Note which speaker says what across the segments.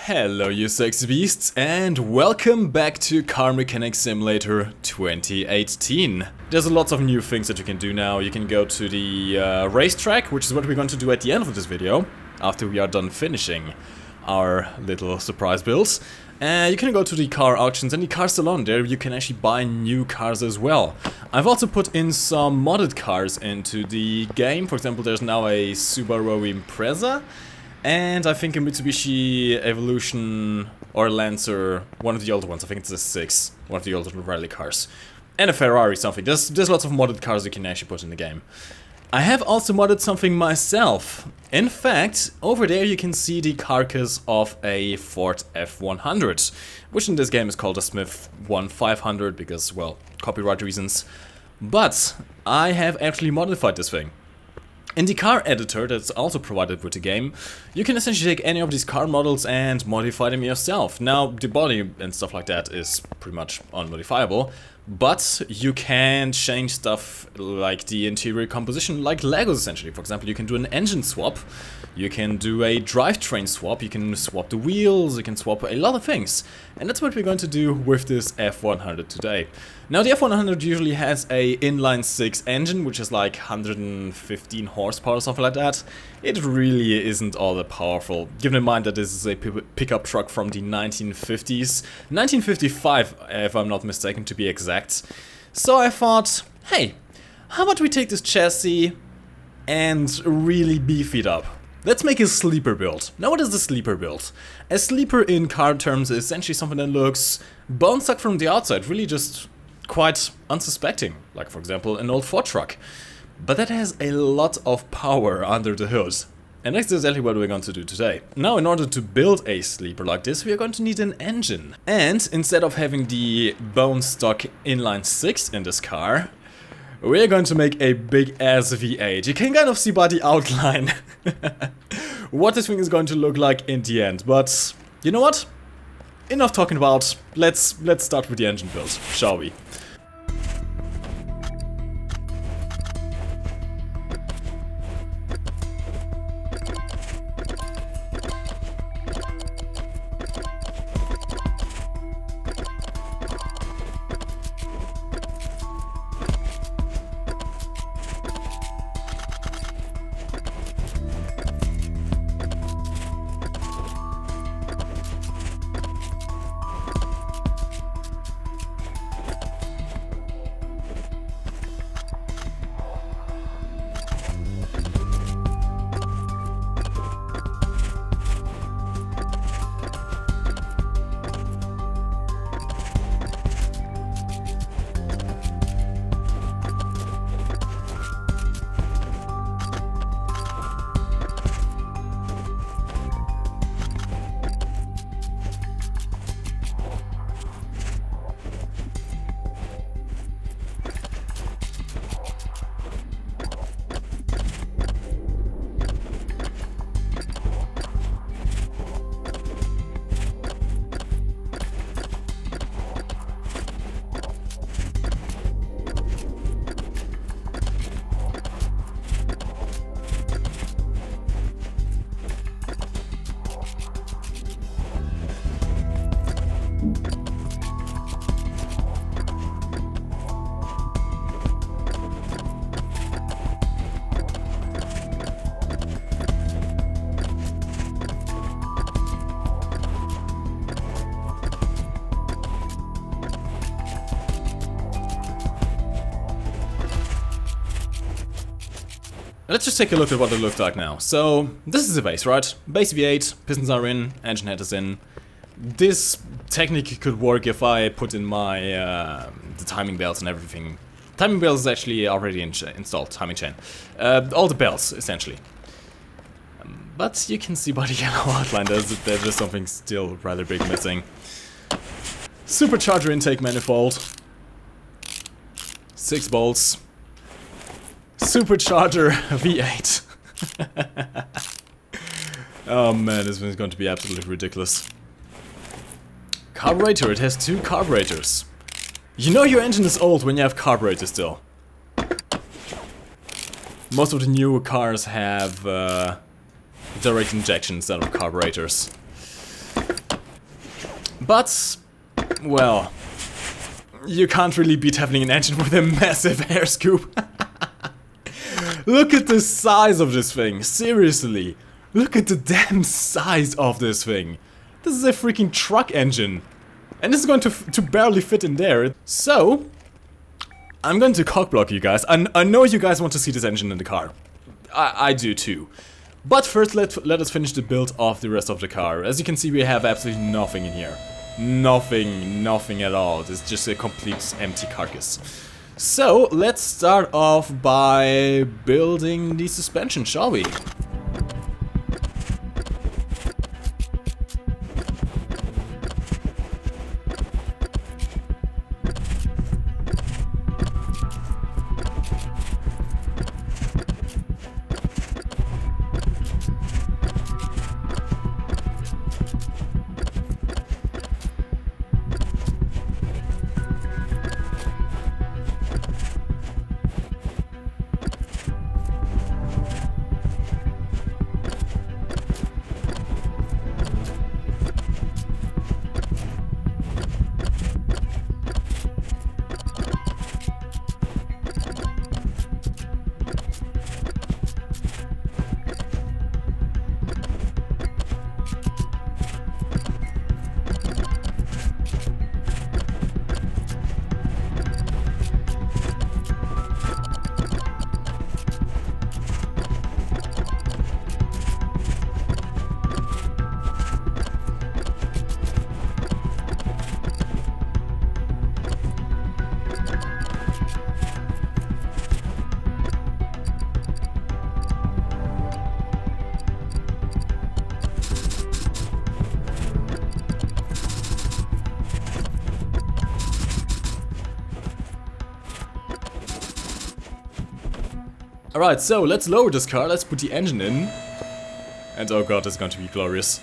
Speaker 1: Hello you sexy beasts and welcome back to Car Mechanic Simulator 2018. There's lots of new things that you can do now. You can go to the racetrack, which is what we're going to do at the end of this video, after we are done finishing our little surprise builds. You can go to the car auctions and the car salon. There you can actually buy new cars as well. I've also put in some modded cars into the game. For example, there's now a Subaru Impreza. And I think a Mitsubishi Evolution or Lancer, one of the older ones, I think it's a 6, one of the older rally cars. And a Ferrari something. There's lots of modded cars you can actually put in the game. I have also modded something myself. In fact, over there you can see the carcass of a Ford F100, which in this game is called a Smith 1500 because, well, copyright reasons. But I have actually modified this thing. In the car editor that's also provided with the game, you can essentially take any of these car models and modify them yourself. Now, the body and stuff like that is pretty much unmodifiable, but you can change stuff like the interior composition, like Legos essentially. For example, you can do an engine swap, you can do a drivetrain swap, you can swap the wheels, you can swap a lot of things. And that's what we're going to do with this F100 today. Now, the F100 usually has a inline-6 engine, which is like 115 horsepower or something like that. It really isn't all that powerful, given in mind that this is a pickup truck from the 1950s. 1955, if I'm not mistaken, to be exact. So I thought, hey, how about we take this chassis and really beef it up? Let's make a sleeper build. Now, what is a sleeper build? A sleeper in car terms is essentially something that looks bone-stuck from the outside, really just quite unsuspecting, like for example an old Ford truck. But that has a lot of power under the hood. And that's exactly what we're going to do today. Now, in order to build a sleeper like this, we are going to need an engine. And instead of having the bone-stock inline-6 in this car, we're going to make a big-ass V8. You can kind of see by the outline what this thing is going to look like in the end. But you know what? Enough talking about. Let's start with the engine build, shall we? Let's just take a look at what it looked like now. So, this is the base, right? Base V8, pistons are in, engine head is in. This technically could work if I put in my the timing belts and everything. Timing belts is actually already installed, timing chain. All the belts, essentially. But you can see by the yellow outline there's something still rather big missing. Supercharger intake manifold. 6 bolts. Supercharger V8. Oh man, this one is going to be absolutely ridiculous. Carburetor, it has 2 carburetors. You know your engine is old when you have carburetors still. Most of the newer cars have direct injection instead of carburetors. But, well, you can't really beat having an engine with a massive air scoop. Look at the size of this thing, seriously. Look at the damn size of this thing. This is a freaking truck engine. And this is going to barely fit in there. So, I'm going to cockblock you guys. I know you guys want to see this engine in the car. I do too. But first, let us finish the build of the rest of the car. As you can see, we have absolutely nothing in here. Nothing at all. It's just a complete empty carcass. So, let's start off by building the suspension, shall we? Alright, so let's lower this car, let's put the engine in. And oh god, this is going to be glorious.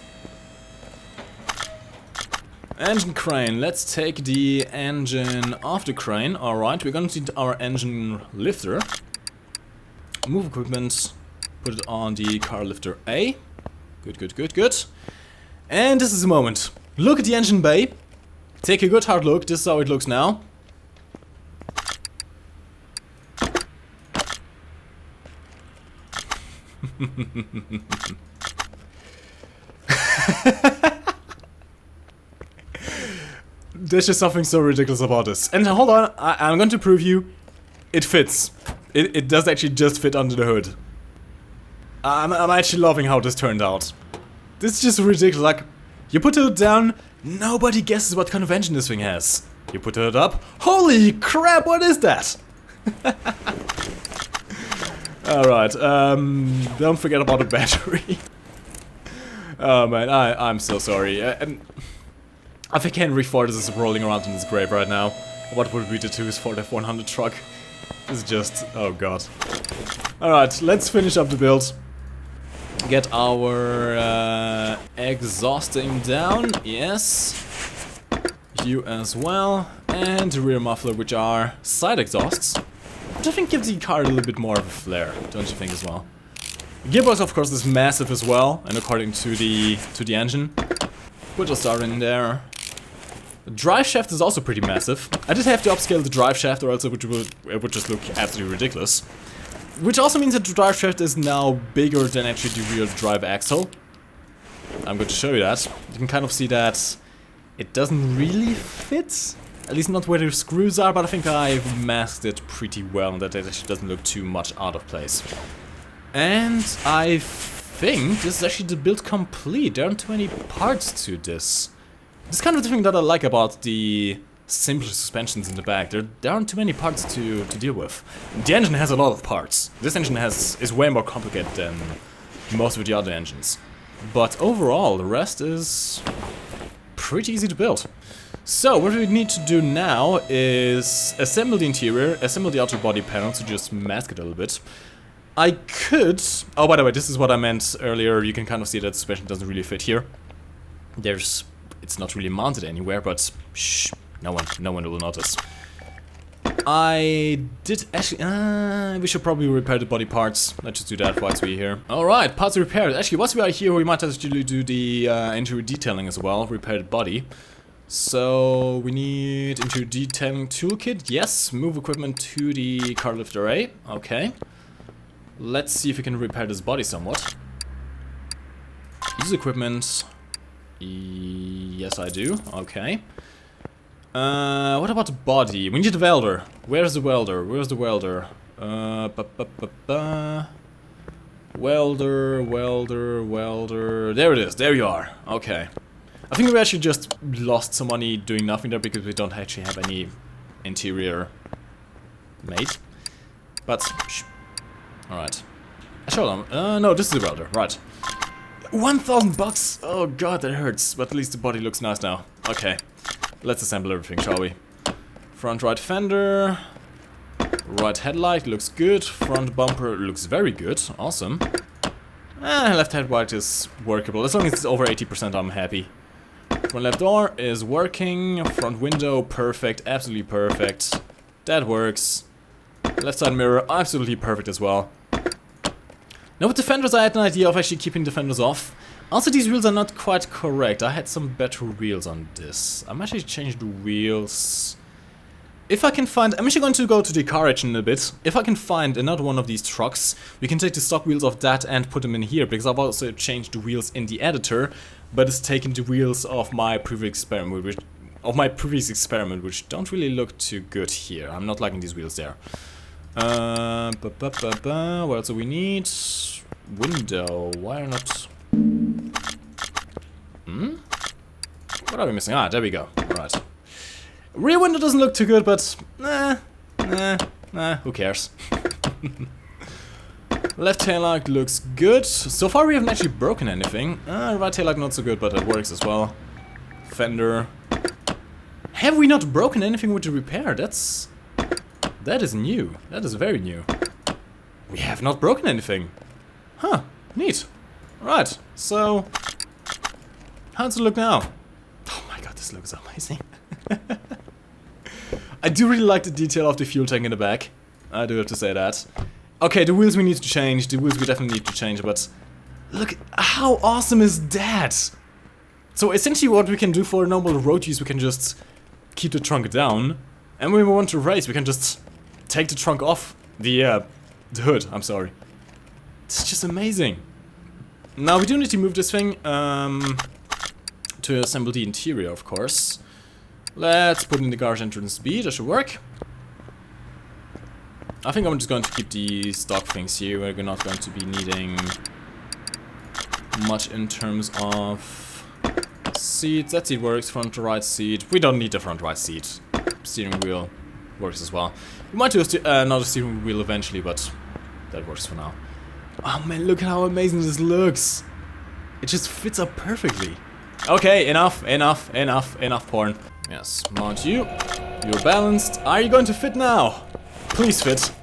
Speaker 1: Engine crane, let's take the engine off the crane. Alright, we're going to need our engine lifter. Move equipment, put it on the car lifter A. Good. And this is the moment. Look at the engine bay. Take a good hard look, this is how it looks now. There's just something so ridiculous about this. And hold on, I'm going to prove you it fits. It does actually just fit under the hood. I'm actually loving how this turned out. This is just ridiculous. Like, you put the hood down, nobody guesses what kind of engine this thing has. You put the hood up, holy crap, what is that? Alright, don't forget about the battery. Oh man, I'm so sorry. And I think Henry Ford is rolling around in his grave right now. What would we do to his Ford F100 truck? It's just, oh god. Alright, let's finish up the build. Get our exhausting down, yes. You as well. And the rear muffler, which are side exhausts. Which I think gives the car a little bit more of a flair, don't you think as well? The gearbox, of course, is massive as well, and according to the engine. Put a star in there. The drive shaft is also pretty massive. I did have to upscale the drive shaft, or else it would just look absolutely ridiculous. Which also means that the drive shaft is now bigger than actually the real drive axle. I'm going to show you that. You can kind of see that it doesn't really fit. At least not where the screws are, but I think I've masked it pretty well, and that it actually doesn't look too much out of place. And I think this is actually the build complete. There aren't too many parts to this. This is kind of the thing that I like about the simpler suspensions in the back. There aren't too many parts to deal with. The engine has a lot of parts. This engine is way more complicated than most of the other engines. But overall, the rest is pretty easy to build. So, what we need to do now is assemble the interior, assemble the outer body panel to just mask it a little bit. I could... Oh, by the way, this is what I meant earlier. You can kind of see that the suspension doesn't really fit here. It's not really mounted anywhere, but shh, no one will notice. I did actually... we should probably repair the body parts. Let's just do that whilst we're here. Alright, parts repaired. Actually, once we are here, we might actually do the interior detailing as well, repair the body. So we need interior detailing toolkit. Yes, move equipment to the car lift array. Okay. Let's see if we can repair this body somewhat. Use equipment. Yes, I do. Okay. What about the body? We need a welder. Where's the welder? Where's the welder? Welder, welder, welder. There it is. There you are. Okay. I think we actually just lost some money doing nothing there because we don't actually have any interior made. But, alright. Show them. No, this is the welder. Right. 1,000 bucks! Oh god, that hurts. But at least the body looks nice now. Okay. Let's assemble everything, shall we? Front right fender. Right headlight looks good. Front bumper looks very good. Awesome. Left headlight is workable. As long as it's over 80%, I'm happy. Front left door is working. Front window, perfect. Absolutely perfect. That works. Left side mirror, absolutely perfect as well. Now with the fenders, I had an idea of actually keeping the fenders off. Also, these wheels are not quite correct. I had some better wheels on this. I'm actually changing the wheels. If I can find... I'm actually going to go to the car engine in a bit. If I can find another one of these trucks, we can take the stock wheels of that and put them in here. Because I've also changed the wheels in the editor, but it's taken the wheels of my previous experiment, which don't really look too good here. I'm not liking these wheels there. What else do we need? Window. Why not? What are we missing? Ah, there we go. Alright. Rear window doesn't look too good, but who cares? Left taillight looks good. So far we haven't actually broken anything. Right taillight not so good, but it works as well. Fender. Have we not broken anything with the repair? That is new. That is very new. We have not broken anything. Huh, neat. Right, so... how does it look now? Oh my god, this looks amazing. I do really like the detail of the fuel tank in the back. I do have to say that. Okay, the wheels we need to change. The wheels we definitely need to change, but... look, how awesome is that? So essentially what we can do for normal road use, we can just keep the trunk down. And when we want to race, we can just take the trunk off. The hood, I'm sorry. It's just amazing. Now we do need to move this thing to assemble the interior, of course. Let's put in the garage entrance B, that should work. I think I'm just going to keep the stock things here. We're not going to be needing much in terms of seats. That seat works, front right seat. We don't need the front right seat. Steering wheel works as well. We might do another steering wheel eventually, but that works for now. Oh man, look at how amazing this looks. It just fits up perfectly. Okay, enough porn. Yes, mount you. You're balanced. Are you going to fit now? Please fit.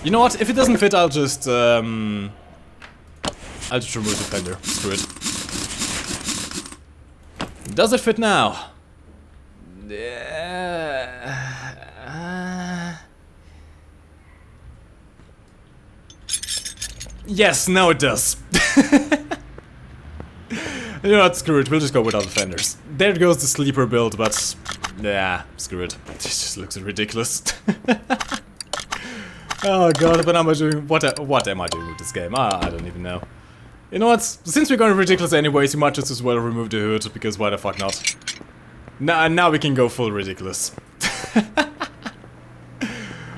Speaker 1: You know what? If it doesn't fit, I'll just remove the fender. Screw it. Does it fit now? Yes, now it does. You know what, screw it, we'll just go without the fenders. There goes the sleeper build, but... yeah, screw it. This just looks ridiculous. Oh god, what am I doing? What am I doing with this game? I don't even know. You know what, since we're going ridiculous anyways, you might just as well remove the hood, because why the fuck not? Now we can go full ridiculous.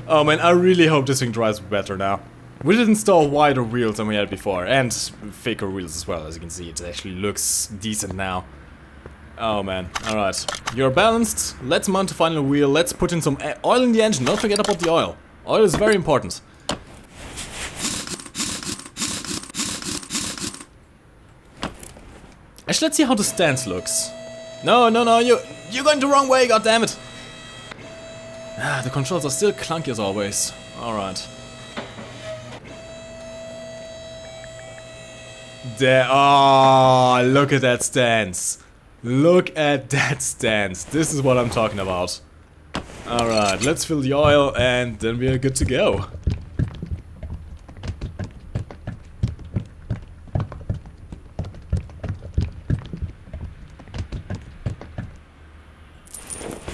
Speaker 1: Oh man, I really hope this thing drives better now. We did install wider wheels than we had before, and thicker wheels as well, as you can see. It actually looks decent now. Oh man, alright. You're balanced, let's mount the final wheel, let's put in some oil in the engine, don't forget about the oil. Oil is very important. Actually, let's see how the stance looks. No, you're going the wrong way, goddammit! Ah, the controls are still clunky as always. Alright. There, oh, look at that stance. Look at that stance. This is what I'm talking about. Alright, let's fill the oil and then we are good to go.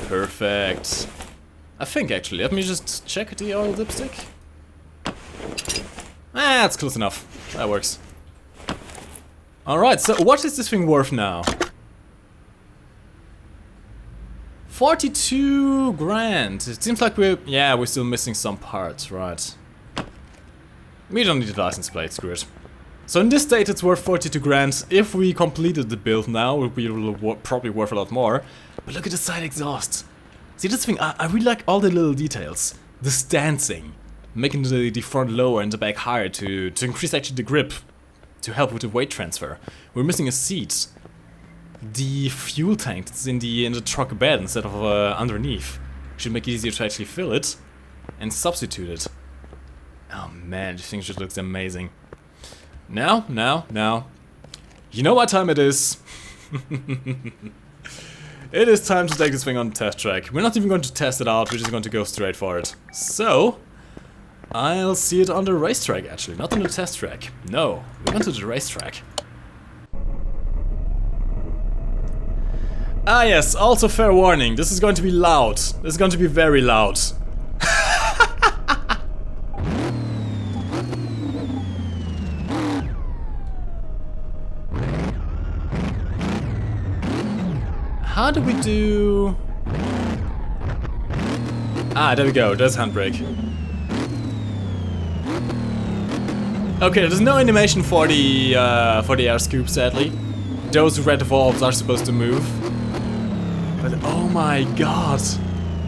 Speaker 1: Perfect. I think actually, let me just check the oil dipstick. Ah, that's close enough. That works. Alright, so what is this thing worth now? 42 grand. It seems like we're still missing some parts, right? We don't need a license plate, screw it. So in this state it's worth 42 grand. If we completed the build now, it would be probably worth a lot more. But look at the side exhaust. See this thing, I really like all the little details. The stancing. Making the front lower and the back higher to increase actually the grip. To help with the weight transfer. We're missing a seat. The fuel tank that's in the truck bed instead of underneath. Should make it easier to actually fill it. And substitute it. Oh man, this thing just looks amazing. Now. You know what time it is. It is time to take this thing on the test track. We're not even going to test it out, we're just going to go straight for it. So, I'll see it on the racetrack actually, not on the test track. No, we're going to the racetrack. Ah yes, also fair warning, this is going to be loud. This is going to be very loud. How do we do... Ah, there we go, there's handbrake. Okay, there's no animation for the air scoop, sadly. Those red valves are supposed to move. But oh my god,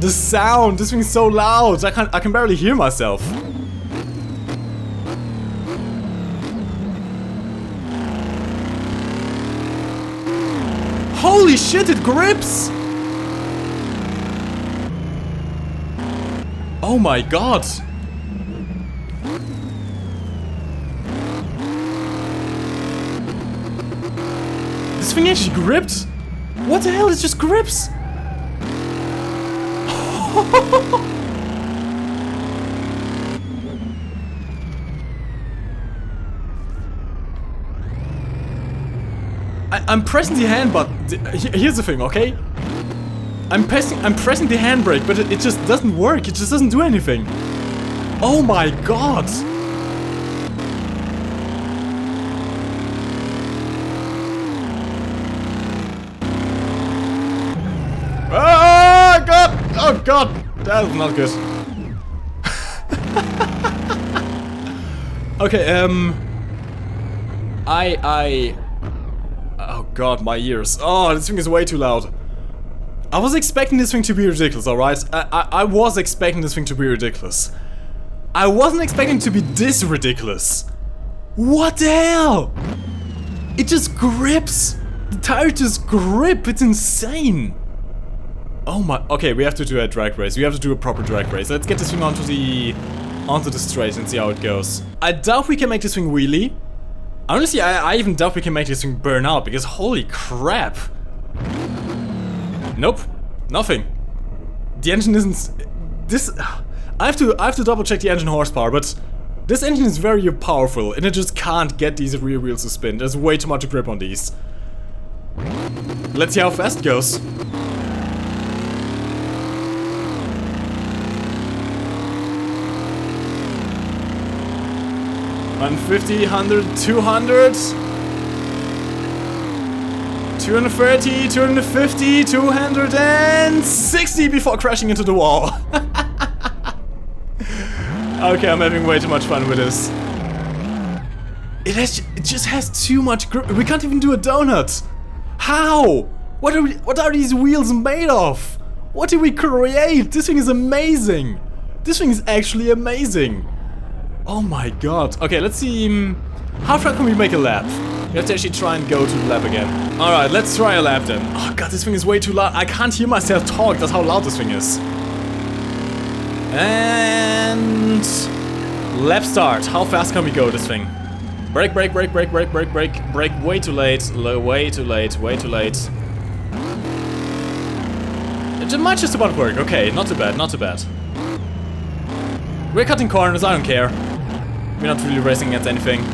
Speaker 1: the sound! This thing's so loud. I can barely hear myself. Holy shit! It grips! Oh my god! This thing actually gripped? What the hell? It just grips! I'm pressing the hand button. Here's the thing, okay? I'm pressing the handbrake, but it just doesn't work. It just doesn't do anything. Oh my god! Oh god! Oh god! That is not good. Okay, oh god, my ears. Oh, this thing is way too loud. I was expecting this thing to be ridiculous, alright? I was expecting this thing to be ridiculous. I wasn't expecting it to be this ridiculous. What the hell? It just grips. The tire just grip. It's insane. Oh my... Okay, we have to do a drag race. We have to do a proper drag race. Let's get this thing onto the straight and see how it goes. I doubt we can make this thing wheelie. Honestly, I even doubt we can make this thing burn out, because holy crap. Nope. Nothing. The engine isn't... This... I have to double check the engine horsepower, but this engine is very powerful and it just can't get these rear wheels to spin. There's way too much grip on these. Let's see how fast it goes. 150, 100, 200, 230, 250, 260 before crashing into the wall. Okay, I'm having way too much fun with this. It just has too much grip. We can't even do a donut. How? What are these wheels made of? What did we create? This thing is amazing. This thing is actually amazing. Oh my god. Okay, let's see. How far can we make a lap? We have to actually try and go to the lap again. Alright, let's try a lap then. Oh god, this thing is way too loud. I can't hear myself talk. That's how loud this thing is. And... lap start. How fast can we go this thing? Brake, brake, brake, brake, brake, brake, brake. Brake way too late. Way too late. Way too late. It might just about work. Okay, not too bad, not too bad. We're cutting corners, I don't care. We're not really racing against anything.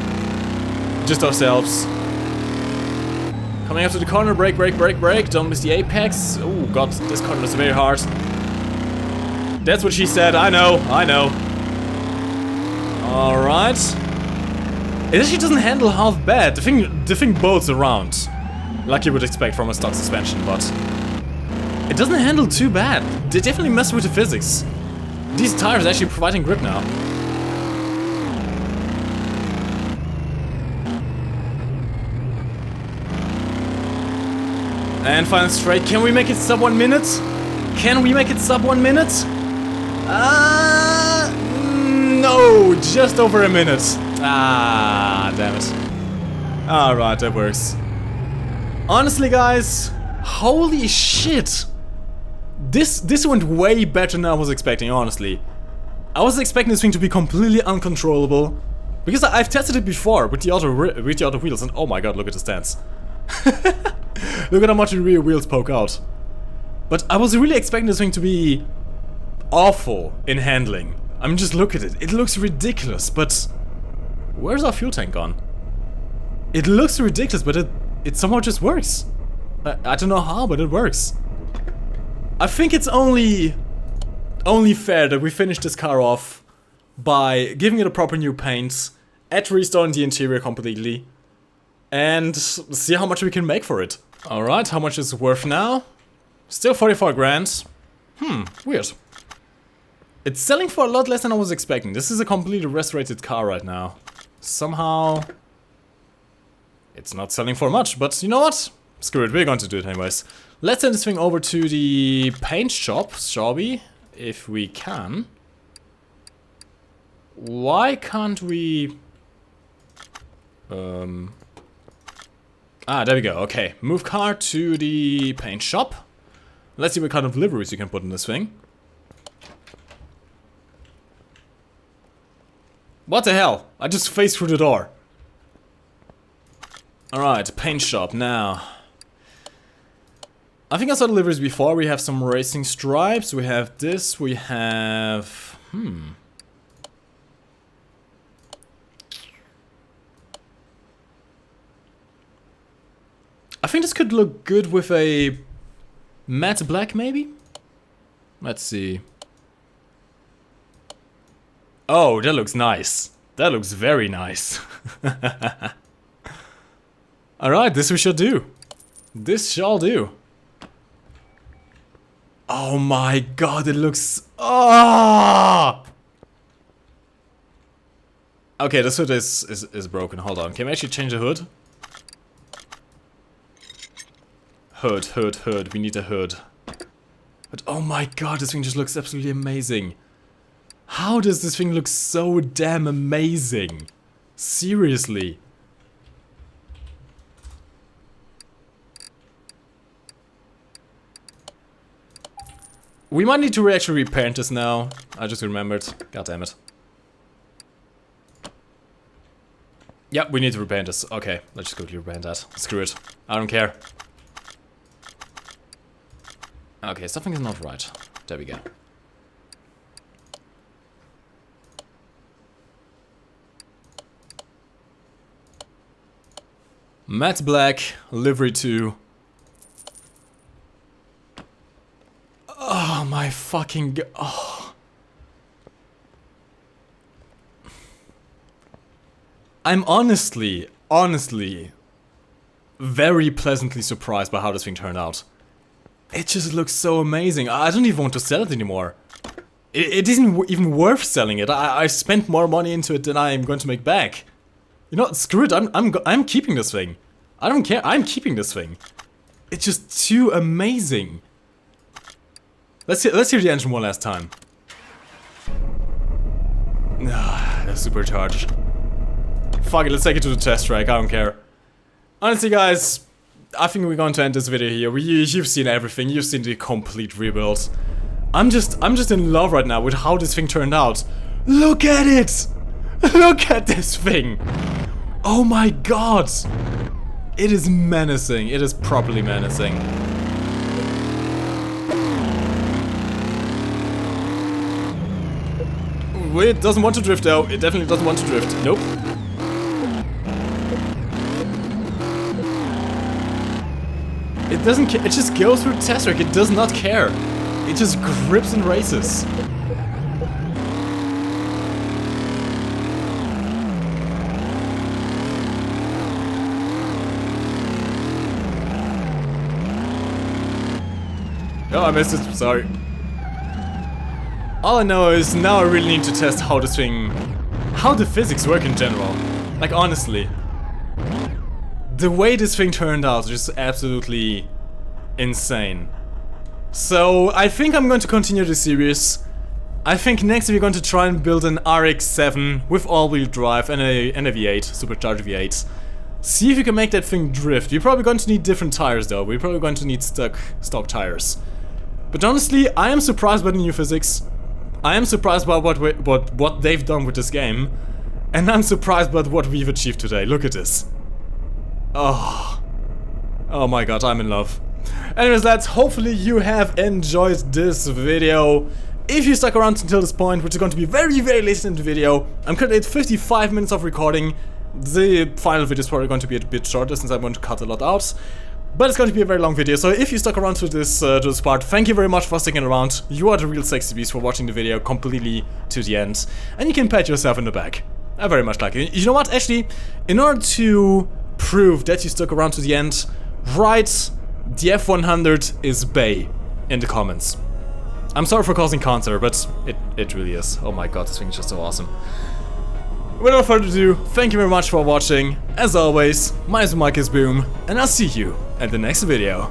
Speaker 1: Just ourselves. Coming up to the corner, brake, brake, brake, brake. Don't miss the apex. Oh god, this corner is very hard. That's what she said, I know, I know. Alright. It actually doesn't handle half bad. The thing boats around. Like you would expect from a stock suspension, but it doesn't handle too bad. They definitely mess with the physics. These tires are actually providing grip now. And final straight. Can we make it sub 1 minute? Can we make it sub 1 minute? No, just over a minute. Ah, damn it. Alright, that works. Honestly, guys, holy shit. This went way better than I was expecting, honestly. I was expecting this thing to be completely uncontrollable. Because I've tested it before with the other wheels, and oh my god, look at the stance. Look at how much the rear wheels poke out. But I was really expecting this thing to be awful in handling. I mean, just look at it. It looks ridiculous, but where's our fuel tank gone? It looks ridiculous, but it somehow just works. I don't know how, but it works. I think it's only fair that we finish this car off by giving it a proper new paint, restoring the interior completely, and see how much we can make for it. Alright, how much is it worth now? Still 44 grand. Weird. It's selling for a lot less than I was expecting. This is a completely restored car right now. Somehow it's not selling for much, but you know what? Screw it, we're going to do it anyways. Let's send this thing over to the paint shop, shall we? If we can. Why can't we... Ah, there we go, okay. Move car to the paint shop. Let's see what kind of liveries you can put in this thing. What the hell? I just phased through the door. Alright, paint shop now. I think I saw the liveries before. We have some racing stripes. We have this. We have... I think this could look good with a matte black, maybe? Let's see. Oh, that looks nice. That looks very nice. Alright, this we shall do. This shall do. Oh my god, it looks... Oh! Okay, this hood is broken. Hold on. Can we actually change the hood? Hood, hood, hood. We need a hood. But oh my god, this thing just looks absolutely amazing. How does this thing look so damn amazing? Seriously. We might need to actually repaint this now. I just remembered. God damn it. Yeah, we need to repaint this. Okay, let's just quickly repaint that. Screw it. I don't care. Okay, something is not right. There we go. Matte black, livery 2. Oh my fucking god. Oh. I'm honestly very pleasantly surprised by how this thing turned out. It just looks so amazing. I don't even want to sell it anymore. It isn't even worth selling it. I spent more money into it than I'm going to make back. You know, screw it. I'm keeping this thing. I don't care. I'm keeping this thing. It's just too amazing. Let's hear the engine one last time. Ah, that's supercharged. Fuck it, let's take it to the test track. I don't care. Honestly, guys, I think we're going to end this video here. You've seen everything. You've seen the complete rebuild. I'm just in love right now with how this thing turned out. Look at it! Look at this thing! Oh my god! It is menacing. It is properly menacing. It doesn't want to drift though. It definitely doesn't want to drift. Nope. It doesn't care. It just goes through the test track. It does not care. It just grips and races. Oh, I missed it. Sorry. All I know is now I really need to test how this thing... how the physics work in general. Like, honestly. The way this thing turned out is absolutely insane. So, I think I'm going to continue the series. I think next we're going to try and build an RX-7 with all-wheel drive and a V8, supercharged V8. See if you can make that thing drift. You're probably going to need different tires though. We're probably going to need stock tires. But honestly, I am surprised by the new physics. I am surprised by what they've done with this game. And I'm surprised by what we've achieved today. Look at this. Oh my god, I'm in love. Anyways, lads, hopefully you have enjoyed this video. If you stuck around until this point, which is going to be very, very late in the video, I'm currently at 55 minutes of recording. The final video is probably going to be a bit shorter since I'm going to cut a lot out. But it's going to be a very long video, so if you stuck around to this part, thank you very much for sticking around. You are the real sexy beast for watching the video completely to the end. And you can pat yourself in the back. I very much like it. You know what, actually, in order to prove that you stuck around to the end, write the F100 is Bay in the comments. I'm sorry for causing cancer, but it really is. Oh my god, this thing is just so awesome. Without further ado, thank you very much for watching. As always, my name is MikeGoesBoom, and I'll see you at the next video.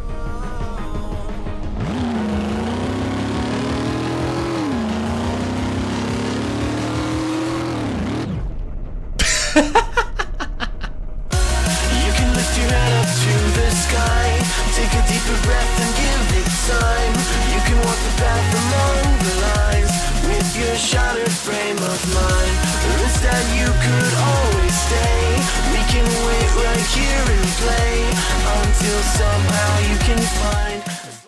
Speaker 2: You can lift your head up to the sky, take a deeper breath and give it time. You can walk the path among the lines with your shattered frame of mind. Instead you could always stay. We can wait right here and play until somehow you can find